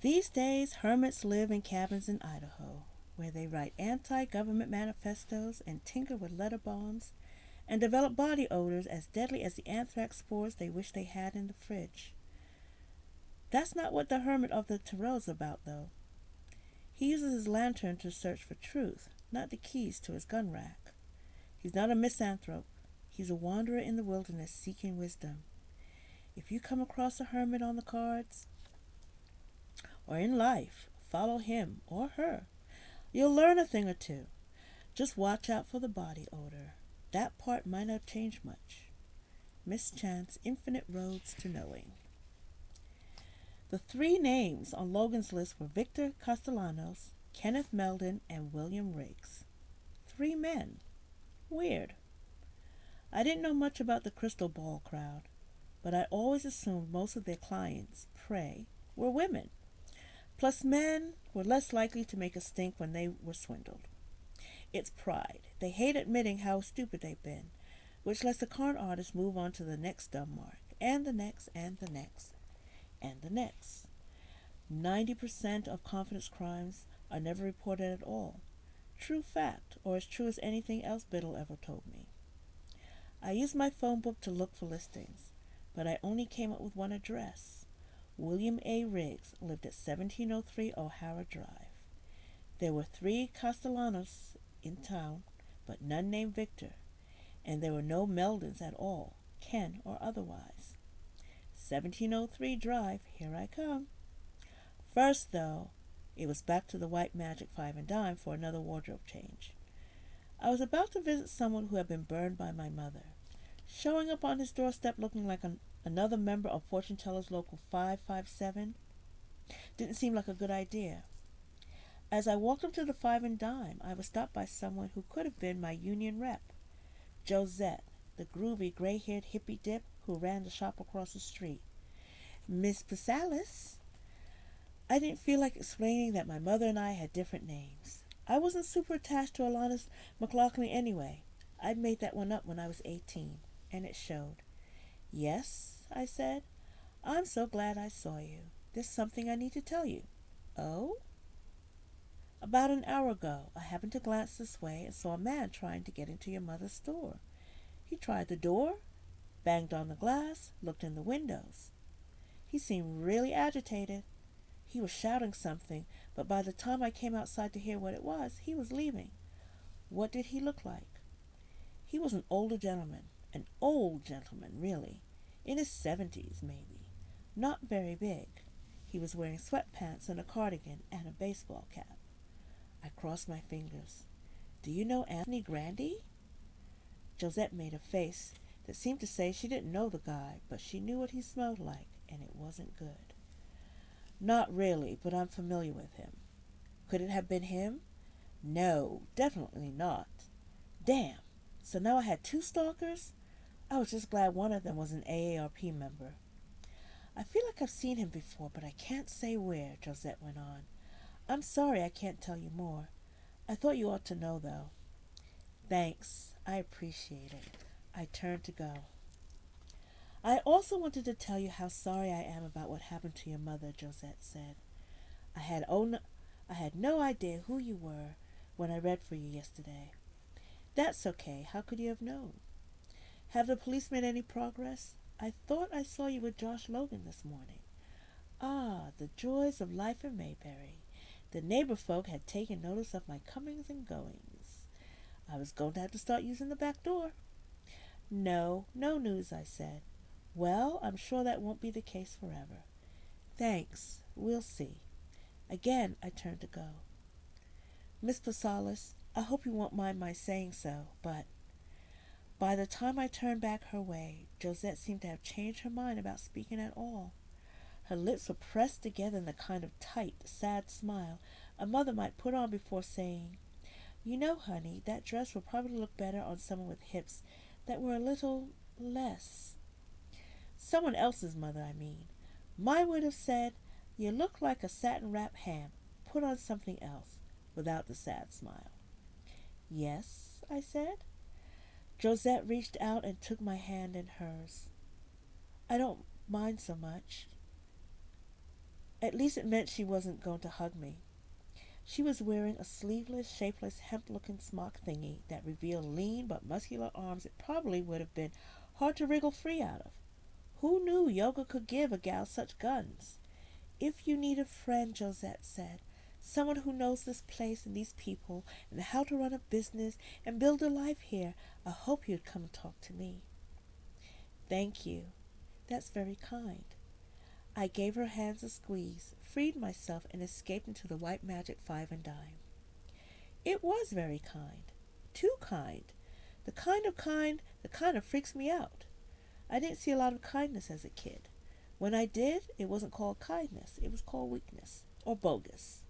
These days, hermits live in cabins in Idaho, where they write anti-government manifestos and tinker with letter bombs and develop body odors as deadly as the anthrax spores they wish they had in the fridge. That's not what the hermit of the Tarot's about, though. He uses his lantern to search for truth, not the keys to his gun rack. He's not a misanthrope. He's a wanderer in the wilderness seeking wisdom. If you come across a hermit on the cards, or in life, follow him or her. You'll learn a thing or two. Just watch out for the body odor. That part might not change much. Mischance, Infinite Roads to Knowing. The three names on Logan's list were Victor Castellanos, Kenneth Meldon, and William Riggs. Three men. Weird. I didn't know much about the crystal ball crowd, but I always assumed most of their clients, prey, were women. Plus, men were less likely to make a stink when they were swindled. It's pride. They hate admitting how stupid they've been, which lets the con artist move on to the next dumb mark, and the next, and the next, and the next. 90% of confidence crimes are never reported at all. True fact, or as true as anything else Biddle ever told me. I used my phone book to look for listings, but I only came up with one address. William A. Riggs lived at 1703 O'Hara Drive. There were 3 Castellanos in town, but none named Victor, and there were no Meldons at all, Ken or otherwise. 1703 Drive, here I come. First, though, it was back to the White Magic 5 and dime for another wardrobe change. I was about to visit someone who had been burned by my mother. Showing up on his doorstep looking like another member of Fortune Teller's Local 557 didn't seem like a good idea. As I walked up to the 5 and dime, I was stopped by someone who could have been my union rep, Josette, the groovy gray-haired hippie dip who ran the shop across the street. Miss Pasalis. I didn't feel like explaining that my mother and I had different names. I wasn't super attached to Alanis McLaughlin anyway. I'd made that one up when I was 18, and it showed. Yes, I said. I'm so glad I saw you. There's something I need to tell you. Oh? About an hour ago, I happened to glance this way and saw a man trying to get into your mother's store. He tried the door, banged on the glass, looked in the windows. He seemed really agitated. He was shouting something, but by the time I came outside to hear what it was, he was leaving. What did he look like? He was an older gentleman. An old gentleman, really. In his 70s, maybe. Not very big. He was wearing sweatpants and a cardigan and a baseball cap. I crossed my fingers. Do you know Anthony Grandy? Josette made a face that seemed to say she didn't know the guy, but she knew what he smelled like, and it wasn't good. Not really, but I'm familiar with him. Could it have been him? No, definitely not. Damn, so now I had 2 stalkers? I was just glad one of them was an AARP member. I feel like I've seen him before, but I can't say where, Josette went on. I'm sorry I can't tell you more. I thought you ought to know, though. Thanks. I appreciate it. I turned to go. I also wanted to tell you how sorry I am about what happened to your mother, Josette said. I had no idea who you were when I read for you yesterday. That's okay. How could you have known? Have the police made any progress? I thought I saw you with Josh Logan this morning. Ah, the joys of life in Mayberry. The neighbor folk had taken notice of my comings and goings. I was going to have to start using the back door. No news, I said. Well, I'm sure that won't be the case forever. Thanks. We'll see. Again, I turned to go. Miss Pasalis, I hope you won't mind my saying so, but by the time I turned back her way, Josette seemed to have changed her mind about speaking at all. Her lips were pressed together in the kind of tight, sad smile a mother might put on before saying, You know, honey, that dress will probably look better on someone with hips that were a little less. Someone else's mother, I mean. Mine would have said, You look like a satin-wrapped ham. Put on something else, without the sad smile. Yes, I said. Josette reached out and took my hand in hers. I don't mind so much. At least it meant she wasn't going to hug me. She was wearing a sleeveless, shapeless, hemp-looking smock thingy that revealed lean but muscular arms it probably would have been hard to wriggle free out of. Who knew yoga could give a gal such guns? If you need a friend, Josette said, someone who knows this place and these people and how to run a business and build a life here, I hope you'd come and talk to me. Thank you. That's very kind. I gave her hands a squeeze, freed myself, and escaped into the white magic five and dime. It was very kind. Too kind. The kind of freaks me out. I didn't see a lot of kindness as a kid. When I did, it wasn't called kindness. It was called weakness, or bogus.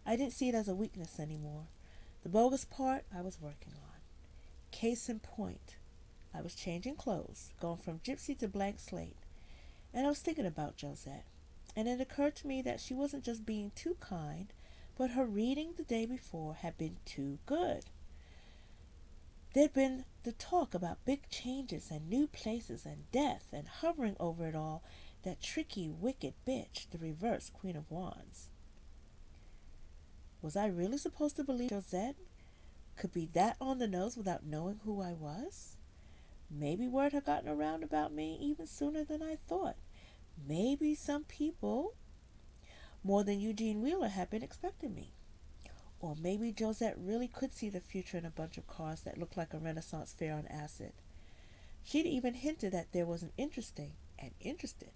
I didn't see it as a weakness anymore. The bogus part I was working on. Case in point, I was changing clothes, going from gypsy to blank slate, and I was thinking about Josette. And it occurred to me that she wasn't just being too kind, but her reading the day before had been too good. There'd been the talk about big changes and new places and death, and hovering over it all, that tricky, wicked bitch, the reverse Queen of Wands. Was I really supposed to believe Josette could be that on the nose without knowing who I was? Maybe word had gotten around about me even sooner than I thought. Maybe some people, more than Eugene Wheeler, had been expecting me. Or maybe Josette really could see the future in a bunch of cars that looked like a Renaissance fair on acid. She'd even hinted that there was an interested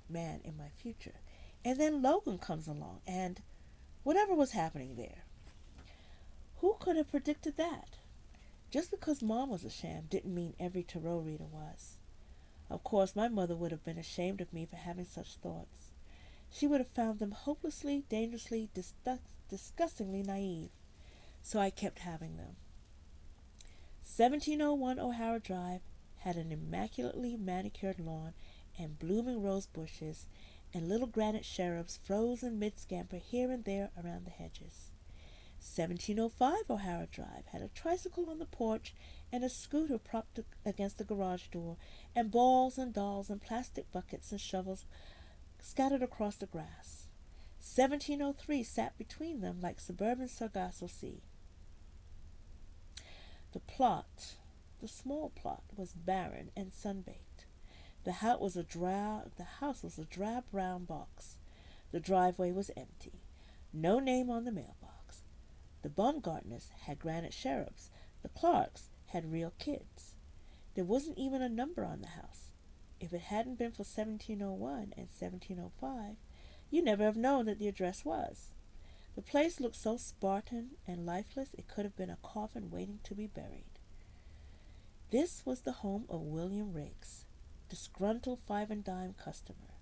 man in my future. And then Logan comes along, and whatever was happening there. Who could have predicted that? Just because Mom was a sham didn't mean every tarot reader was. Of course, my mother would have been ashamed of me for having such thoughts. She would have found them hopelessly, dangerously, disgustingly naive. So I kept having them. 1701 O'Hara Drive had an immaculately manicured lawn and blooming rose bushes and little granite cherubs frozen mid-scamper here and there around the hedges. 1705 O'Hara Drive had a tricycle on the porch and a scooter propped against the garage door, and balls and dolls and plastic buckets and shovels scattered across the grass. 1703 sat between them like suburban Sargasso Sea. The small plot, was barren and sun-baked. The house was a drab brown box. The driveway was empty. No name on the mailbox. The Baumgartners had granite cherubs. The Clarks had real kids. There wasn't even a number on the house. If it hadn't been for 1701 and 1705, you'd never have known that the address was. The place looked so Spartan and lifeless it could have been a coffin waiting to be buried. This was the home of William Riggs, disgruntled five-and-dime customer,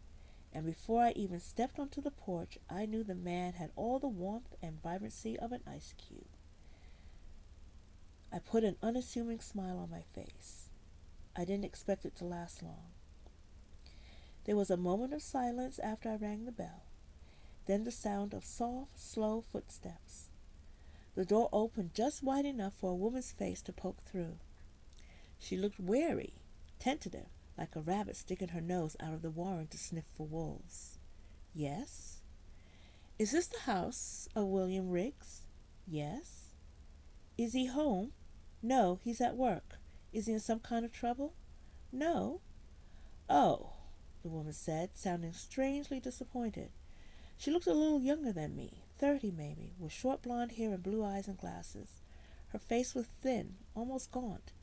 and before I even stepped onto the porch, I knew the man had all the warmth and vibrancy of an ice cube. I put an unassuming smile on my face. I didn't expect it to last long. There was a moment of silence after I rang the bell, then the sound of soft, slow footsteps. The door opened just wide enough for a woman's face to poke through. She looked wary, tentative, like a rabbit sticking her nose out of the warren to sniff for wolves. Yes? Is this the house of William Riggs? Yes. Is he home? No, he's at work. Is he in some kind of trouble? No. Oh, the woman said, sounding strangely disappointed. She looked a little younger than me, 30 maybe, with short blonde hair and blue eyes and glasses. Her face was thin, almost gaunt,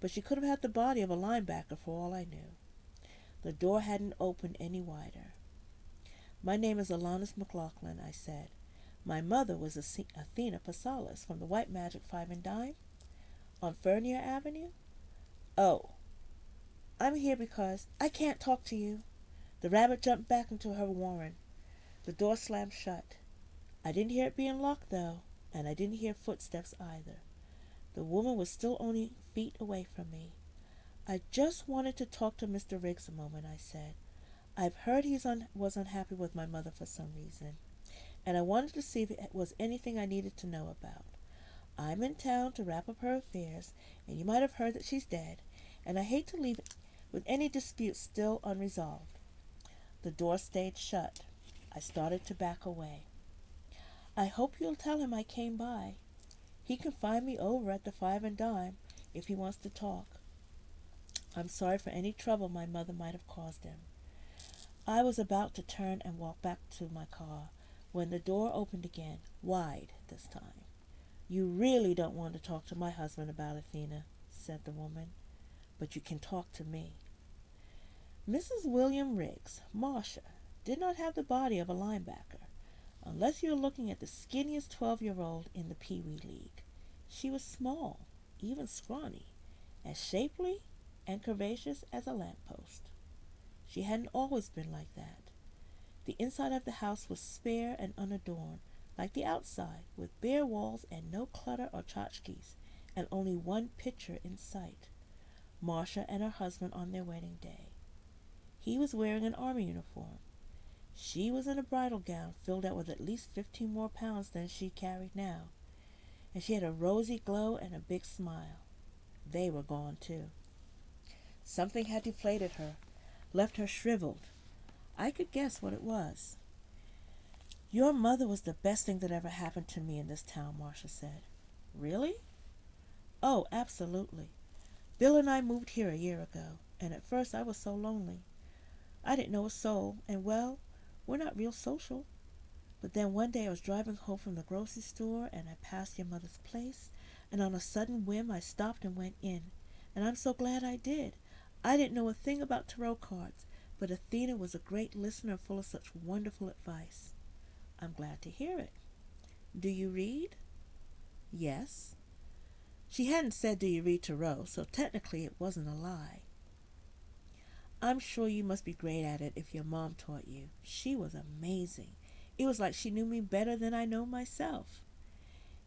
but she could have had the body of a linebacker for all I knew. The door hadn't opened any wider. My name is Alanis McLaughlin, I said. My mother was Athena Pasalis from the White Magic Five and Dime on Fernier Avenue. Oh, I'm here because I can't talk to you. The rabbit jumped back into her warren. The door slammed shut. I didn't hear it being locked, though, and I didn't hear footsteps either. The woman was still only feet away from me. I just wanted to talk to Mr. Riggs a moment, I said. I've heard he was unhappy with my mother for some reason, and I wanted to see if it was anything I needed to know about. I'm in town to wrap up her affairs, and you might have heard that she's dead, and I hate to leave with any disputes still unresolved. The door stayed shut. I started to back away. I hope you'll tell him I came by. He can find me over at the Five and Dime if he wants to talk. I'm sorry for any trouble my mother might have caused him. I was about to turn and walk back to my car when the door opened again, wide this time. You really don't want to talk to my husband about Athena, said the woman, but you can talk to me. Mrs. William Riggs, Marcia, did not have the body of a linebacker, unless you're looking at the skinniest 12-year-old in the Pee Wee League. She was small, even scrawny, as shapely and curvaceous as a lamppost. She hadn't always been like that. The inside of the house was spare and unadorned, like the outside, with bare walls and no clutter or tchotchkes, and only one picture in sight, Marcia and her husband on their wedding day. He was wearing an army uniform. She was in a bridal gown filled out with at least 15 more pounds than she carried now, and she had a rosy glow and a big smile. They were gone, too. Something had deflated her, left her shriveled. I could guess what it was. Your mother was the best thing that ever happened to me in this town, Marcia said. Really? Oh, absolutely. Bill and I moved here a year ago, and at first I was so lonely. I didn't know a soul, and well, we're not real social. But then one day I was driving home from the grocery store, and I passed your mother's place, and on a sudden whim I stopped and went in, and I'm so glad I did. I didn't know a thing about tarot cards, but Athena was a great listener full of such wonderful advice. I'm glad to hear it. Do you read? Yes. She hadn't said, do you read tarot, so technically it wasn't a lie. I'm sure you must be great at it if your mom taught you. She was amazing. It was like she knew me better than I know myself.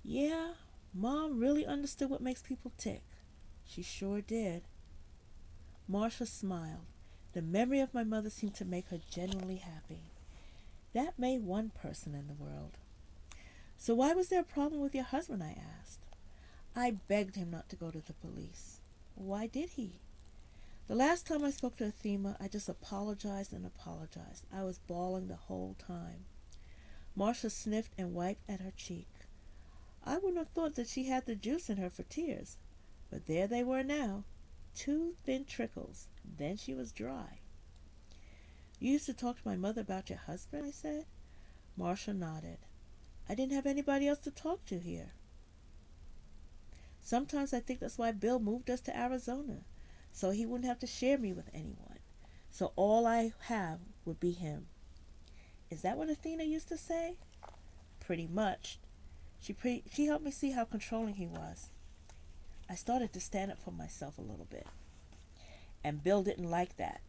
Yeah, Mom really understood what makes people tick. She sure did. Marcia smiled. The memory of my mother seemed to make her genuinely happy. That made one person in the world. So why was there a problem with your husband, I asked. I begged him not to go to the police. Why did he? The last time I spoke to Athena, I just apologized and apologized. I was bawling the whole time. Marcia sniffed and wiped at her cheek. I wouldn't have thought that she had the juice in her for tears, but there they were now, 2 thin trickles. Then she was dry. You used to talk to my mother about your husband, I said. Marcia nodded. I didn't have anybody else to talk to here. Sometimes I think that's why Bill moved us to Arizona, so he wouldn't have to share me with anyone. So all I have would be him. Is that what Athena used to say? Pretty much. She helped me see how controlling he was. I started to stand up for myself a little bit. And Bill didn't like that.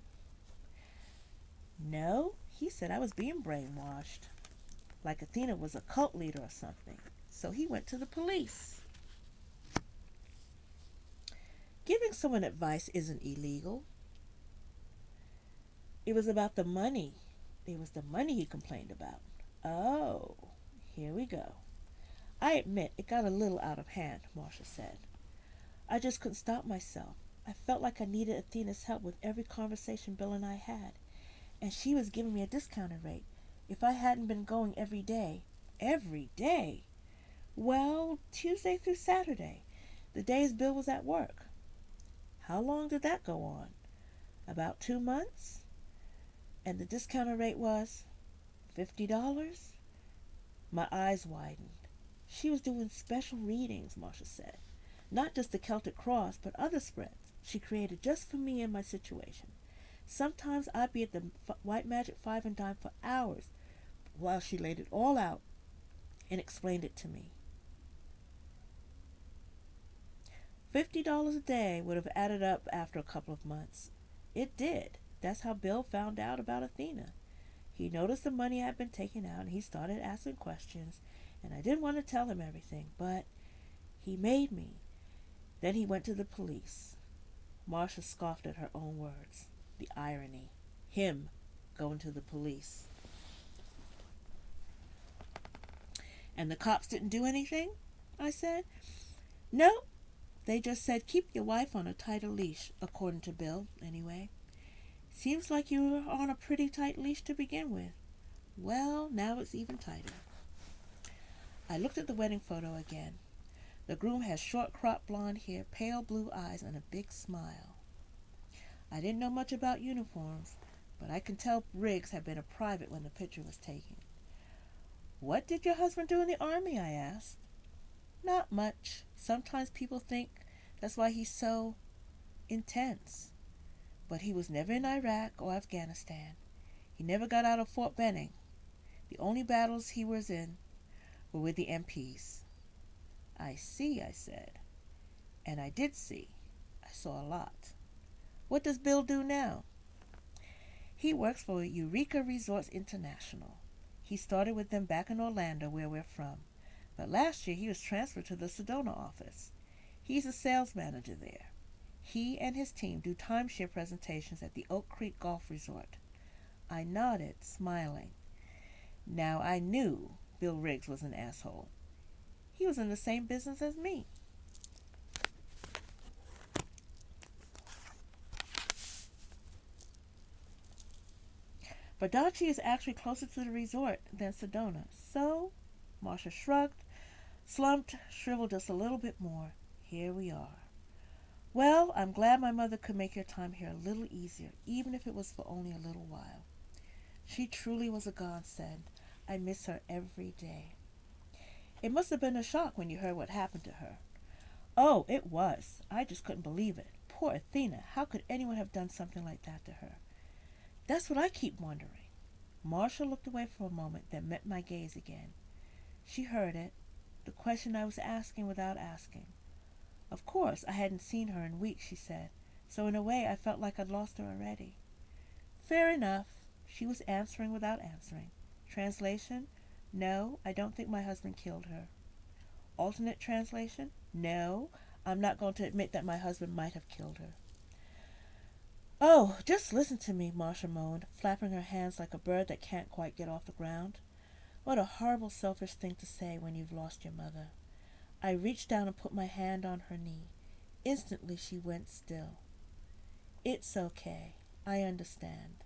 No, he said I was being brainwashed, like Athena was a cult leader or something. So he went to the police. Giving someone advice isn't illegal. It was about the money. It was the money he complained about. Oh, here we go. I admit it got a little out of hand, Marcia said. I just couldn't stop myself. I felt like I needed Athena's help with every conversation Bill and I had, and she was giving me a discounted rate if I hadn't been going every day. Every day? Well, Tuesday through Saturday, the days Bill was at work. How long did that go on? About 2 months? And the discounted rate was $50? My eyes widened. She was doing special readings, Marcia said. Not just the Celtic Cross, but other spreads she created just for me and my situation. Sometimes I'd be at the White Magic Five and Dime for hours while she laid it all out and explained it to me. $50 a day would have added up after a couple of months. It did. That's how Bill found out about Athena. He noticed the money had been taken out, and he started asking questions, and I didn't want to tell him everything, but he made me. Then he went to the police. Marcia scoffed at her own words. The irony. Him going to the police. And the cops didn't do anything? I said. No, they just said keep your wife on a tighter leash, according to Bill, anyway. Seems like you were on a pretty tight leash to begin with. Well, now it's even tighter. I looked at the wedding photo again. The groom has short cropped blonde hair, pale blue eyes, and a big smile. I didn't know much about uniforms, but I can tell Riggs had been a private when the picture was taken. "What did your husband do in the army?" I asked. "Not much. Sometimes people think that's why he's so intense. But he was never in Iraq or Afghanistan. He never got out of Fort Benning. The only battles he was in were with the MPs." "I see," I said. And I did see. I saw a lot. "What does Bill do now?" "He works for Eureka Resorts International. He started with them back in Orlando, where we're from. But last year he was transferred to the Sedona office. He's a sales manager there. He and his team do timeshare presentations at the Oak Creek Golf Resort." I nodded, smiling. Now I knew Bill Riggs was an asshole. He was in the same business as me. Bardacci is actually closer to the resort than Sedona. So, Marcia shrugged, slumped, shriveled just a little bit more. Here we are. "Well, I'm glad my mother could make your time here a little easier, even if it was for only a little while. She truly was a godsend. I miss her every day." "It must have been a shock when you heard what happened to her." "Oh, it was. I just couldn't believe it. Poor Athena. How could anyone have done something like that to her?" "That's what I keep wondering." Marcia looked away for a moment, then met my gaze again. She heard it, the question I was asking without asking. "Of course, I hadn't seen her in weeks," she said, "so in a way I felt like I'd lost her already." "Fair enough." She was answering without answering. Translation: "No, I don't think my husband killed her." Alternate translation: "No, I'm not going to admit that my husband might have killed her." "Oh, just listen to me," Marcia moaned, flapping her hands like a bird that can't quite get off the ground. "What a horrible, selfish thing to say when you've lost your mother." I reached down and put my hand on her knee. Instantly she went still. "It's okay. I understand."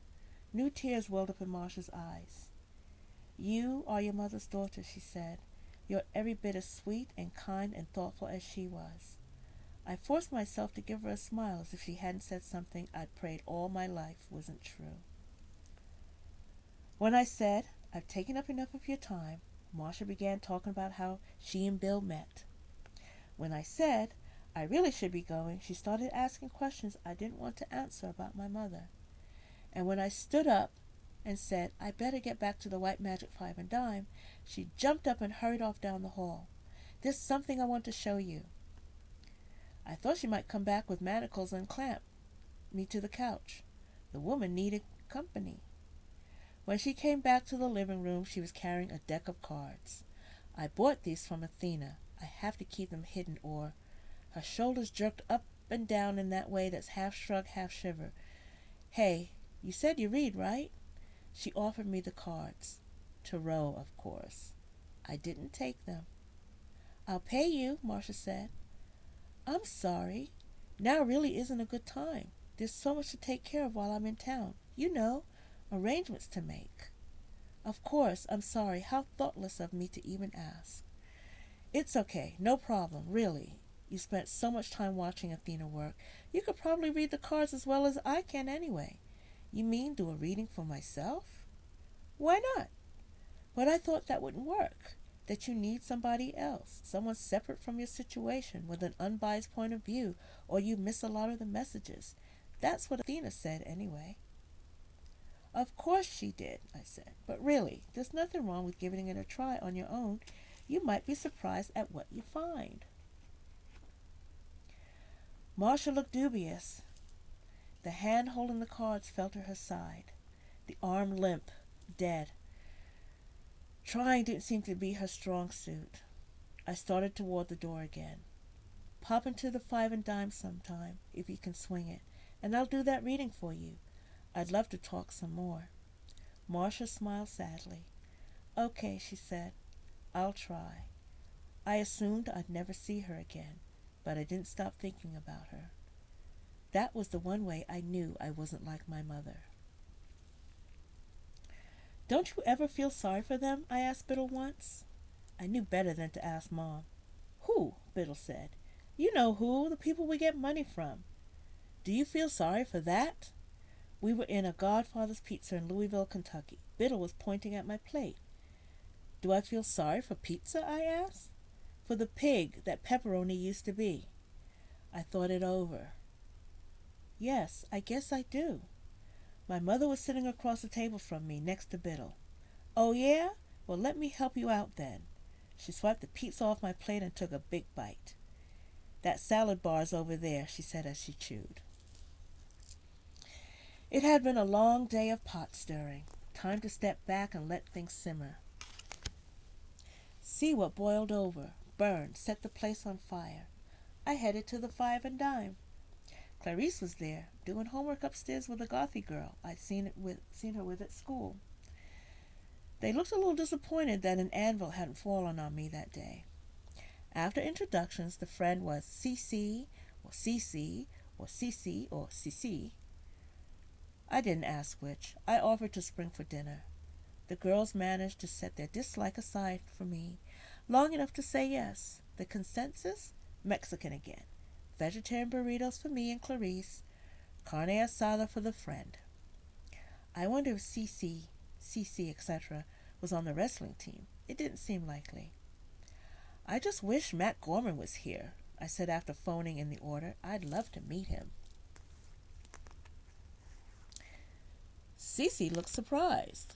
New tears welled up in Marcia's eyes. "You are your mother's daughter," she said. "You're every bit as sweet and kind and thoughtful as she was." I forced myself to give her a smile as if she hadn't said something I'd prayed all my life wasn't true. When I said, "I've taken up enough of your time," Marcia began talking about how she and Bill met. When I said I really should be going, she started asking questions I didn't want to answer about my mother. And when I stood up and said I better get back to the White Magic Five and Dime, she jumped up and hurried off down the hall. "There's something I want to show you." I thought she might come back with manacles and clamp me to the couch. The woman needed company. When she came back to the living room, she was carrying a deck of cards. "I bought these from Athena. I have to keep them hidden or—" Her shoulders jerked up and down in that way that's half shrug, half shiver. "Hey, you said you read, right?" She offered me the cards. Tarot, of course. I didn't take them. "I'll pay you," Marcia said. "I'm sorry. Now really isn't a good time. There's so much to take care of while I'm in town. You know, arrangements to make." "Of course, I'm sorry. How thoughtless of me to even ask." "It's okay. No problem, really. You spent so much time watching Athena work. You could probably read the cards as well as I can anyway." "You mean do a reading for myself?" "Why not?" "But I thought that wouldn't work. That you need somebody else, someone separate from your situation, with an unbiased point of view, or you miss a lot of the messages. That's what Athena said, anyway." "Of course she did," I said. "But really, there's nothing wrong with giving it a try on your own. You might be surprised at what you find." Marcia looked dubious. The hand holding the cards fell to her side, the arm limp, dead. Trying didn't seem to be her strong suit. I started toward the door again. "Pop into the Five and Dime sometime, if you can swing it, and I'll do that reading for you. I'd love to talk some more." Marcia smiled sadly. "Okay," she said. "I'll try." I assumed I'd never see her again, but I didn't stop thinking about her. That was the one way I knew I wasn't like my mother. Don't you ever feel sorry for them? I asked Biddle once. I knew better than to ask Mom. Who? Biddle said. You know who, the people we get money from. Do you feel sorry for that? We were in a Godfather's Pizza in Louisville, Kentucky. Biddle was pointing at my plate. Do I feel sorry for pizza? I asked. For the pig that pepperoni used to be. I thought it over. Yes, I guess I do. My mother was sitting across the table from me, next to Biddle. Oh, yeah? Well, let me help you out then. She swiped the pizza off my plate and took a big bite. That salad bar's over there, she said as she chewed. It had been a long day of pot stirring. Time to step back and let things simmer. See what boiled over, burned, set the place on fire. I headed to the Five and Dime. Clarice was there, doing homework upstairs with a gothy girl I'd seen her with at school. They looked a little disappointed that an anvil hadn't fallen on me that day. After introductions, the friend was CC, or CC, or CC, or CC. I didn't ask which. I offered to spring for dinner. The girls managed to set their dislike aside for me long enough to say yes. The consensus? Mexican again. Vegetarian burritos for me and Clarice. Carne asada for the friend. I wonder if CC, etc. was on the wrestling team. It didn't seem likely. I just wish Matt Gorman was here, I said after phoning in the order. I'd love to meet him. CC looked surprised.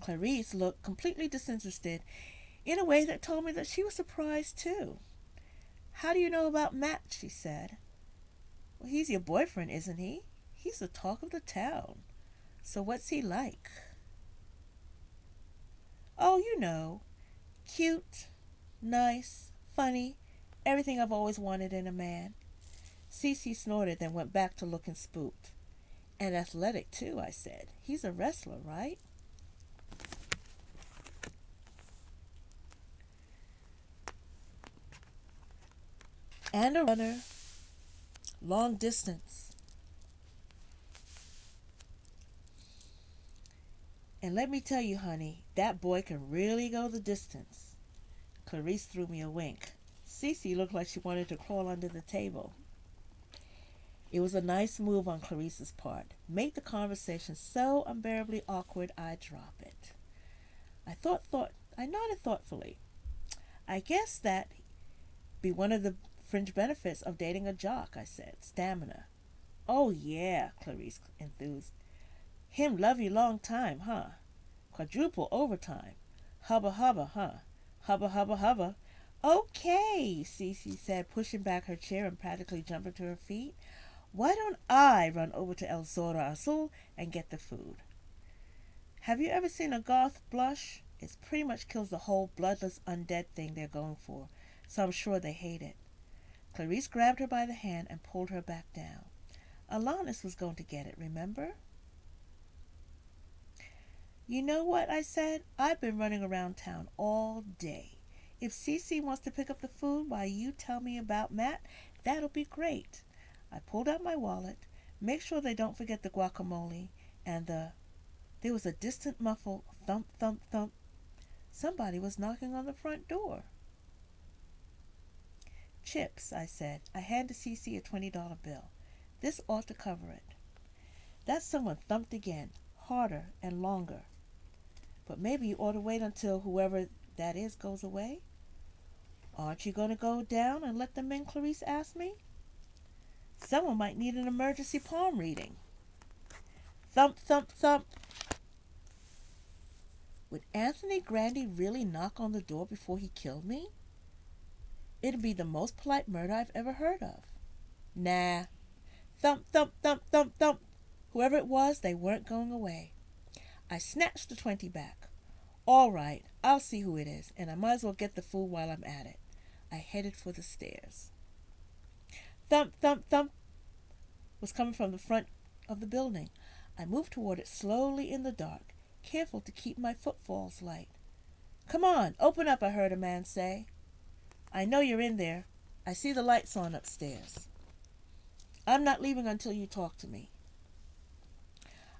Clarice looked completely disinterested in a way that told me that she was surprised too. How do you know about Matt? She said. Well, he's your boyfriend, isn't he? He's the talk of the town. So what's he like? Oh, you know, cute, nice, funny, everything I've always wanted in a man. Cece snorted, then went back to looking spooked. And athletic, too, I said. He's a wrestler, right? And a runner, long distance. And let me tell you, honey, that boy can really go the distance. Clarice threw me a wink. Cece looked like she wanted to crawl under the table. It was a nice move on Clarice's part. Make the conversation so unbearably awkward I'd drop it. I nodded thoughtfully. I guess that be one of the fringe benefits of dating a jock, I said. Stamina. Oh, yeah, Clarice enthused. Him love you long time, huh? Quadruple overtime. Hubba hubba, huh? Hubba hubba hubba. Okay, Cece said, pushing back her chair and practically jumping to her feet. Why don't I run over to El Zorro Azul and get the food? Have you ever seen a goth blush? It pretty much kills the whole bloodless undead thing they're going for, so I'm sure they hate it. Clarice grabbed her by the hand and pulled her back down. Alanis was going to get it, remember? You know what, I said? I've been running around town all day. If Cece wants to pick up the food while you tell me about Matt, that'll be great. I pulled out my wallet, make sure they don't forget the guacamole, and there was a distant muffled thump, thump, thump. Somebody was knocking on the front door. Chips, I said. I handed Cece a $20 bill. This ought to cover it. That someone thumped again, harder and longer. But maybe you ought to wait until whoever that is goes away. Aren't you going to go down and let them in, Clarice asked me. Someone might need an emergency palm reading. Thump, thump, thump. Would Anthony Grandy really knock on the door before he killed me? It'd be the most polite murder I've ever heard of. Nah. Thump, thump, thump, thump, thump. Whoever it was, they weren't going away. I snatched the 20 back. All right, I'll see who it is, and I might as well get the food while I'm at it. I headed for the stairs. Thump, thump, thump was coming from the front of the building. I moved toward it slowly in the dark, careful to keep my footfalls light. Come on, open up, I heard a man say. I know you're in there. I see the lights on upstairs. I'm not leaving until you talk to me.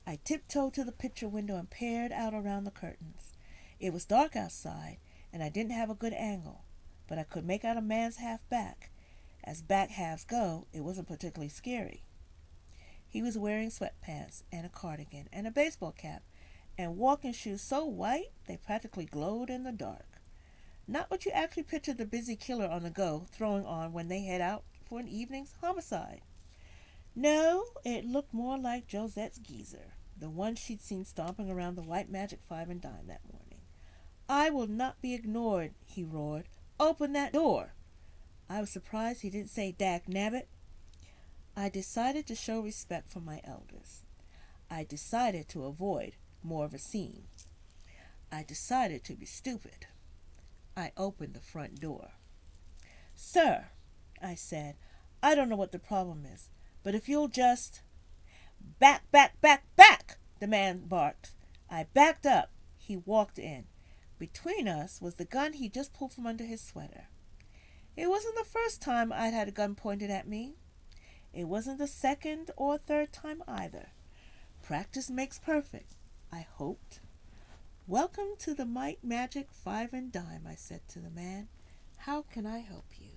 I tiptoed to the picture window and peered out around the curtains. It was dark outside, and I didn't have a good angle, but I could make out a man's half back. As back halves go, it wasn't particularly scary. He was wearing sweatpants and a cardigan and a baseball cap and walking shoes so white they practically glowed in the dark. Not what you actually picture the busy killer on the go throwing on when they head out for an evening's homicide. No, it looked more like Josette's geezer, the one she'd seen stomping around the White Magic Five and Dime that morning. I will not be ignored, he roared. Open that door. I was surprised he didn't say dag nabbit. I decided to show respect for my elders. I decided to avoid more of a scene. I decided to be stupid. I opened the front door. Sir, I said, I don't know what the problem is, but if you'll just... Back, back, back, back, the man barked. I backed up. He walked in. Between us was the gun he just pulled from under his sweater. It wasn't the first time I'd had a gun pointed at me. It wasn't the second or third time either. Practice makes perfect, I hoped. Welcome to the Might Magic Five and Dime, I said to the man. How can I help you?